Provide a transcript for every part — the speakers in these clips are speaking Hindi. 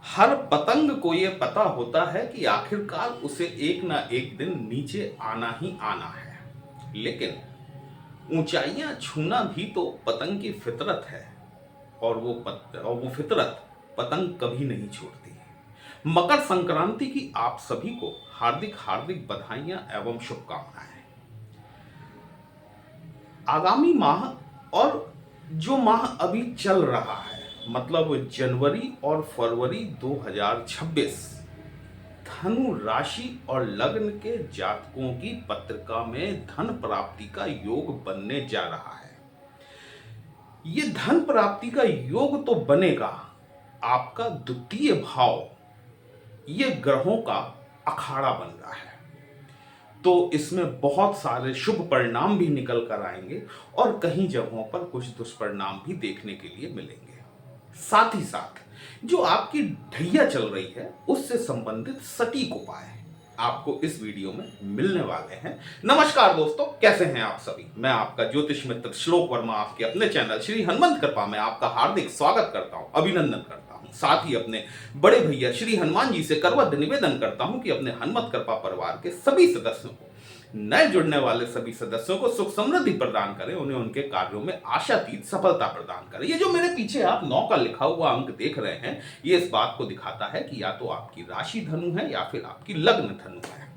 हर पतंग को ये पता होता है कि आखिरकार उसे एक ना एक दिन नीचे आना ही आना है। लेकिन ऊंचाइयां छूना भी तो पतंग की फितरत है। और वो फितरत पतंग कभी नहीं छोड़ती। मकर संक्रांति की आप सभी को हार्दिक हार्दिक बधाइयां एवं शुभकामनाएं। आगामी माह और जो माह अभी चल रहा है, मतलब जनवरी और फरवरी 2026, धनु राशि और लग्न के जातकों की पत्रिका में धन प्राप्ति का योग बनने जा रहा है। ये धन प्राप्ति का योग तो बनेगा, आपका द्वितीय भाव ये ग्रहों का अखाड़ा बन रहा है, तो इसमें बहुत सारे शुभ परिणाम भी निकल कर आएंगे और कहीं जगहों पर कुछ दुष्परिणाम भी देखने के लिए मिलेंगे। साथ ही साथ जो आपकी ढैया चल रही है उससे संबंधित सटीक उपाय आपको इस वीडियो में मिलने वाले हैं। नमस्कार दोस्तों, कैसे हैं आप सभी। मैं आपका ज्योतिष मित्र श्लोक वर्मा आपके अपने चैनल श्री हनुमंत कृपा में आपका हार्दिक स्वागत करता हूं, अभिनंदन करता हूं। साथ ही अपने बड़े भैया श्री हनुमान जी से करवत निवेदन करता हूं कि अपने हनुमत कृपा परिवार के सभी सदस्यों को, नए जुड़ने वाले सभी सदस्यों को सुख समृद्धि प्रदान करें, उन्हें उनके कार्यों में आशातीत सफलता प्रदान करें। ये जो मेरे पीछे आप 9 का लिखा हुआ अंक देख रहे हैं, ये इस बात को दिखाता है कि या तो आपकी राशि धनु है या फिर आपकी लग्न धनु है।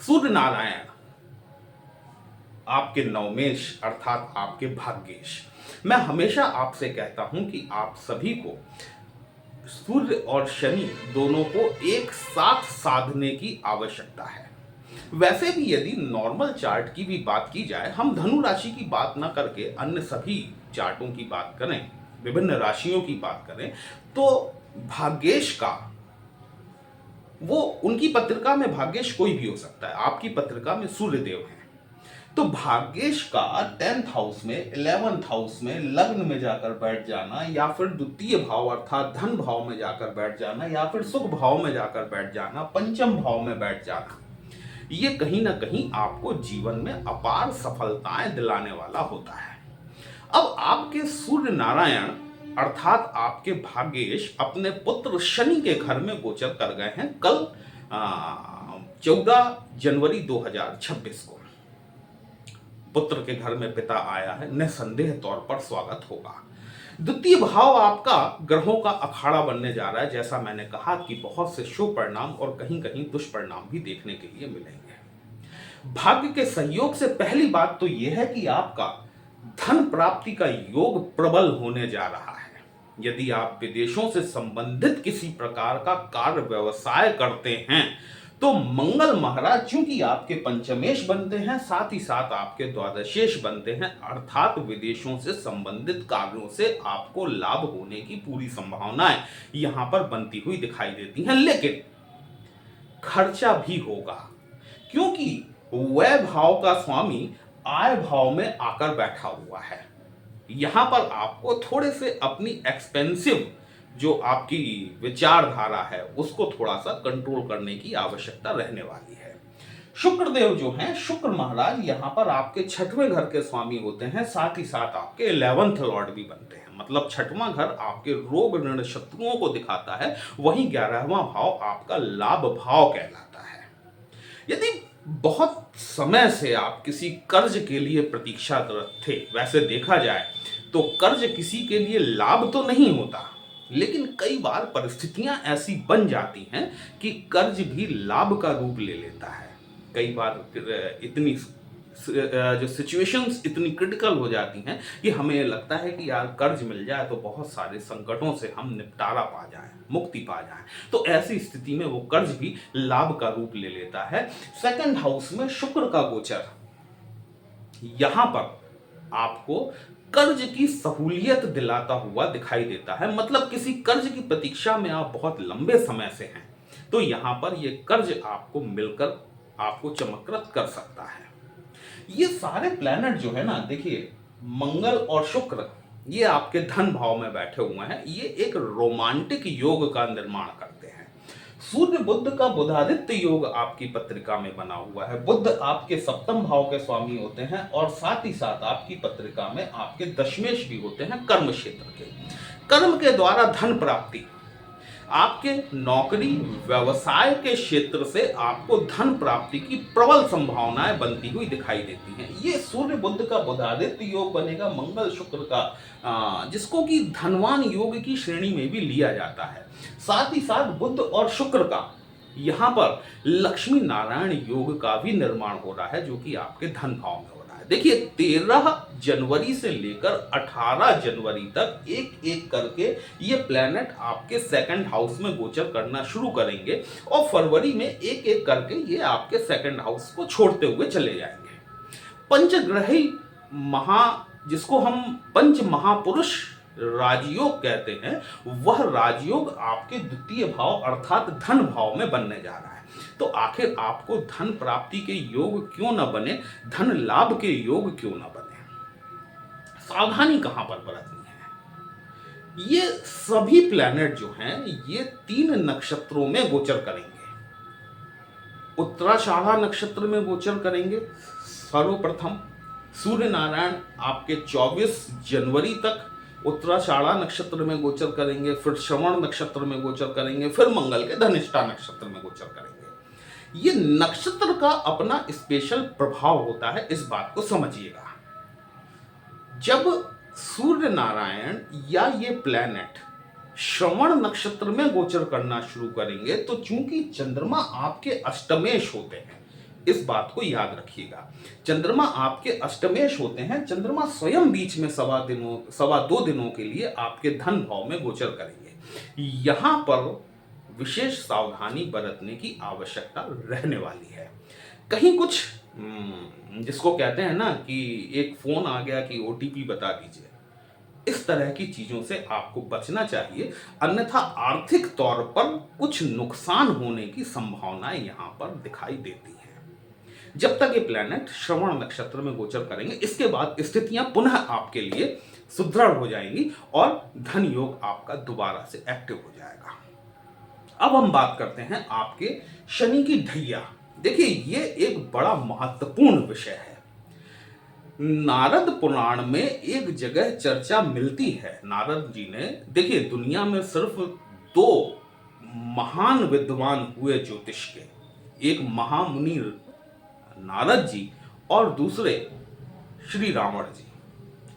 सूर्य नारायण आपके नवमेश अर्थात आपके भाग्येश। मैं हमेशा आपसे कहता हूं कि आप सभी को सूर्य और शनि दोनों को एक साथ साधने की आवश्यकता है। वैसे भी यदि नॉर्मल चार्ट की भी बात की जाए, हम धनु राशि की बात ना करके अन्य सभी चार्टों की बात करें, विभिन्न राशियों की बात करें, तो भाग्येश का वो उनकी पत्रिका में भाग्येश कोई भी हो सकता है। आपकी पत्रिका में सूर्य देव है, तो भाग्येश का 10th हाउस में, 11th हाउस में लग्न में जाकर बैठ जाना, या फिर द्वितीय भाव अर्थात धन भाव में जाकर बैठ जाना, या फिर सुख भाव में जाकर बैठ जाना, पंचम भाव में बैठ जाना, ये कहीं ना कहीं आपको जीवन में अपार सफलताएं दिलाने वाला होता है। अब आपके सूर्य नारायण अर्थात आपके भाग्येश अपने पुत्र शनि के घर में गोचर कर गए हैं कल 14 जनवरी 2026 को। पुत्र के घर में पिता आया है, निसंदेह तौर पर स्वागत होगा। द्वितीय भाव आपका ग्रहों का अखाड़ा बनने जा रहा है। जैसा मैंने कहा कि बहुत से शुभ परिणाम और कहीं कहीं दुष्परिणाम भी देखने के लिए मिलेंगे। भाग्य के सहयोग से पहली बात तो यह है कि आपका धन प्राप्ति का योग प्रबल होने जा रहा है। यदि आप विदेशों से संबंधित किसी प्रकार का कार्य व्यवसाय करते हैं, तो मंगल महाराज चूंकि आपके पंचमेश बनते हैं, साथ ही साथ आपके द्वादशेश बनते हैं, अर्थात विदेशों से संबंधित कार्यों से आपको लाभ होने की पूरी संभावनाएं यहां पर बनती हुई दिखाई देती हैं। लेकिन खर्चा भी होगा, क्योंकि व्यय भाव का स्वामी आय भाव में आकर बैठा हुआ है। यहां पर आपको थोड़े से अपनी एक्सपेंसिव जो आपकी विचारधारा है उसको थोड़ा सा कंट्रोल करने की आवश्यकता रहने वाली है। शुक्रदेव जो हैं, शुक्र महाराज यहां पर आपके 6वें घर के स्वामी होते हैं, साथ ही साथ आपके 11th लॉर्ड भी बनते हैं। मतलब 6वां घर आपके रोग ऋण शत्रुओं को दिखाता है, वहीं 11वां भाव आपका लाभ भाव कहलाता है। यदि बहुत समय से आप किसी कर्ज के लिए प्रतीक्षारत थे, वैसे देखा जाए तो कर्ज किसी के लिए लाभ तो नहीं होता, लेकिन कई बार परिस्थितियां ऐसी बन जाती हैं कि कर्ज भी लाभ का रूप ले लेता है। कई बार इतनी जो सिचुएशंस इतनी क्रिटिकल हो जाती हैं कि हमें लगता है कि यार कर्ज मिल जाए तो बहुत सारे संकटों से हम निपटारा पा जाएं, मुक्ति पा जाएं। तो ऐसी स्थिति में वो कर्ज भी लाभ का रूप ले लेता है। 2nd हाउस में शुक्र का गोचर यहां पर आपको कर्ज की सहूलियत दिलाता हुआ दिखाई देता है। मतलब किसी कर्ज की प्रतीक्षा में आप बहुत लंबे समय से हैं, तो यहां पर यह कर्ज आपको मिलकर आपको चमत्कृत कर सकता है। ये सारे प्लैनेट जो है ना, देखिए मंगल और शुक्र ये आपके धन भाव में बैठे हुए हैं, ये एक रोमांटिक योग का निर्माण करते हैं। सूर्य बुध का बुधादित्य योग आपकी पत्रिका में बना हुआ है। बुध आपके 7th भाव के स्वामी होते हैं और साथ ही साथ आपकी पत्रिका में आपके दशमेश भी होते हैं कर्म क्षेत्र के। कर्म के द्वारा धन प्राप्ति, आपके नौकरी व्यवसाय के क्षेत्र से आपको धन प्राप्ति की प्रबल संभावनाएं बनती हुई दिखाई देती हैं। ये सूर्य बुध का बुधादित्य योग बनेगा, मंगल शुक्र का जिसको कि धनवान योग की श्रेणी में भी लिया जाता है। साथ ही साथ बुध और शुक्र का यहाँ पर लक्ष्मी नारायण योग का भी निर्माण हो रहा है, जो कि आपके धन भाव में हो रहा है। देखिए 13 जनवरी से लेकर 18 जनवरी तक एक एक करके ये प्लैनेट आपके सेकंड हाउस में गोचर करना शुरू करेंगे और फरवरी में एक एक करके ये आपके सेकंड हाउस को छोड़ते हुए चले जाएंगे। पंचग्रही जिसको हम पंच महापुरुष राजयोग कहते हैं, वह राजयोग आपके द्वितीय भाव अर्थात धन भाव में बनने जा रहा है। तो आखिर आपको धन प्राप्ति के योग क्यों न बने, धन लाभ के योग क्यों न बने? सावधानी कहां पर बरतनी है? ये सभी प्लैनेट जो हैं ये 3 नक्षत्रों में गोचर करेंगे। उत्तराषाढ़ा नक्षत्र में गोचर करेंगे सर्वप्रथम। सूर्य नारायण आपके 24 जनवरी तक उत्तराषाढ़ा नक्षत्र में गोचर करेंगे, फिर श्रवण नक्षत्र में गोचर करेंगे, फिर मंगल के धनिष्ठा नक्षत्र में गोचर करेंगे। ये नक्षत्र का अपना स्पेशल प्रभाव होता है, इस बात को समझिएगा। जब सूर्य नारायण या ये प्लैनेट श्रवण नक्षत्र में गोचर करना शुरू करेंगे तो चूंकि चंद्रमा आपके अष्टमेश होते हैं, इस बात को याद रखिएगा, चंद्रमा आपके अष्टमेश होते हैं। चंद्रमा स्वयं बीच में सवा दो दिनों के लिए आपके धन भाव में गोचर करेंगे। यहां पर विशेष सावधानी बरतने की आवश्यकता रहने वाली है। कहीं कुछ जिसको कहते हैं ना कि एक फोन आ गया कि ओटीपी बता दीजिए, इस तरह की चीजों से आपको बचना चाहिए, अन्यथा आर्थिक तौर पर कुछ नुकसान होने की संभावनाएं यहां पर दिखाई देती हैं। जब तक ये प्लैनेट श्रवण नक्षत्र में गोचर करेंगे, इसके बाद स्थितियां पुनः आपके लिए सुदृढ़ हो जाएंगी और धन योग आपका दोबारा से एक्टिव हो जाएगा। अब हम बात करते हैं आपके शनि की ढैया। देखिए ये एक बड़ा महत्वपूर्ण विषय है। नारद पुराण में एक जगह चर्चा मिलती है, नारद जी ने, देखिए दुनिया में सिर्फ 2 महान विद्वान हुए ज्योतिष के, एक महामुनि नारद जी और दूसरे श्री रावण जी।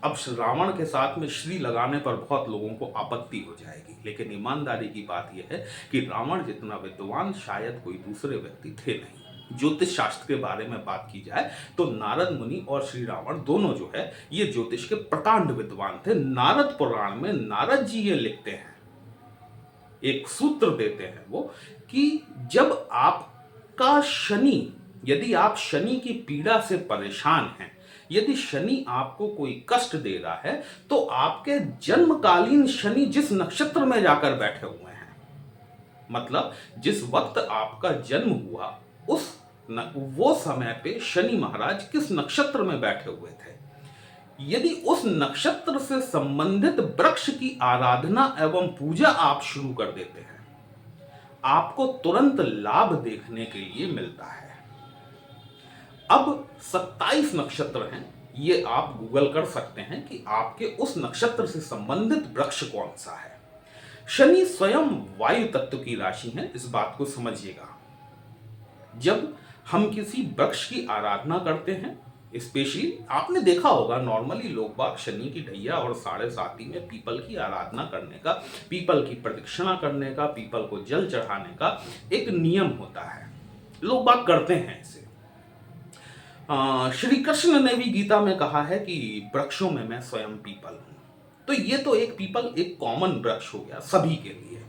अब रावण के साथ में श्री लगाने पर बहुत लोगों को आपत्ति हो जाएगी, लेकिन ईमानदारी की बात यह है कि रावण जितना विद्वान शायद कोई दूसरे व्यक्ति थे नहीं। ज्योतिष शास्त्र के बारे में बात की जाए तो नारद मुनि और श्री रावण दोनों जो है ये ज्योतिष के प्रकांड विद्वान थे। नारद पुराण में नारद जी ये लिखते हैं, एक सूत्र देते हैं वो, कि जब आपका शनि, यदि आप शनि की पीड़ा से परेशान हैं, यदि शनि आपको कोई कष्ट दे रहा है, तो आपके जन्मकालीन शनि जिस नक्षत्र में जाकर बैठे हुए हैं, मतलब जिस वक्त आपका जन्म हुआ वो समय पे शनि महाराज किस नक्षत्र में बैठे हुए थे, यदि उस नक्षत्र से संबंधित वृक्ष की आराधना एवं पूजा आप शुरू कर देते हैं, आपको तुरंत लाभ देखने के लिए मिलता है। अब 27 नक्षत्र हैं, ये आप गूगल कर सकते हैं कि आपके उस नक्षत्र से संबंधित वृक्ष कौन सा है। शनि स्वयं वायु तत्व की राशि है, इस बात को समझिएगा। जब हम किसी वृक्ष की आराधना करते हैं, स्पेशली आपने देखा होगा नॉर्मली लोग बाग शनि की ढैया और 7:30 में पीपल की आराधना करने का, पीपल की प्रदक्षिणा करने का, पीपल को जल चढ़ाने का एक नियम होता है, लोग बाग करते हैं इसे। श्री कृष्ण ने भी गीता में कहा है कि वृक्षों में मैं स्वयं पीपल हूं। तो ये तो एक पीपल एक कॉमन वृक्ष हो गया सभी के लिए,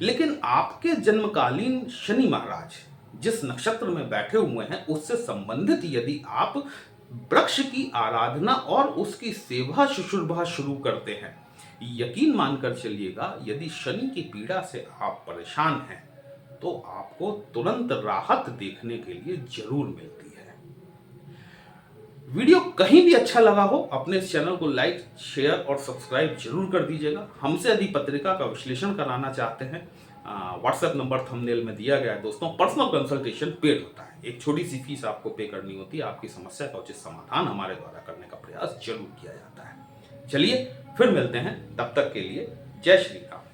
लेकिन आपके जन्मकालीन शनि महाराज जिस नक्षत्र में बैठे हुए हैं उससे संबंधित यदि आप वृक्ष की आराधना और उसकी सेवा शुश्रूषा शुरू करते हैं, यकीन मानकर चलिएगा यदि शनि की पीड़ा से आप परेशान हैं तो आपको तुरंत राहत देखने के लिए जरूर मिलती है। वीडियो कहीं भी अच्छा लगा हो अपने इस चैनल को लाइक, शेयर और सब्सक्राइब जरूर कर दीजिएगा। हमसे यदि पत्रिका का विश्लेषण कराना चाहते हैं, व्हाट्सएप नंबर थंबनेल में दिया गया है दोस्तों। पर्सनल कंसल्टेशन पेड होता है, एक छोटी सी फीस आपको पे करनी होती है, आपकी समस्या का उचित समाधान हमारे द्वारा करने का प्रयास जरूर किया जाता है। चलिए फिर मिलते हैं, तब तक के लिए जय श्री राम।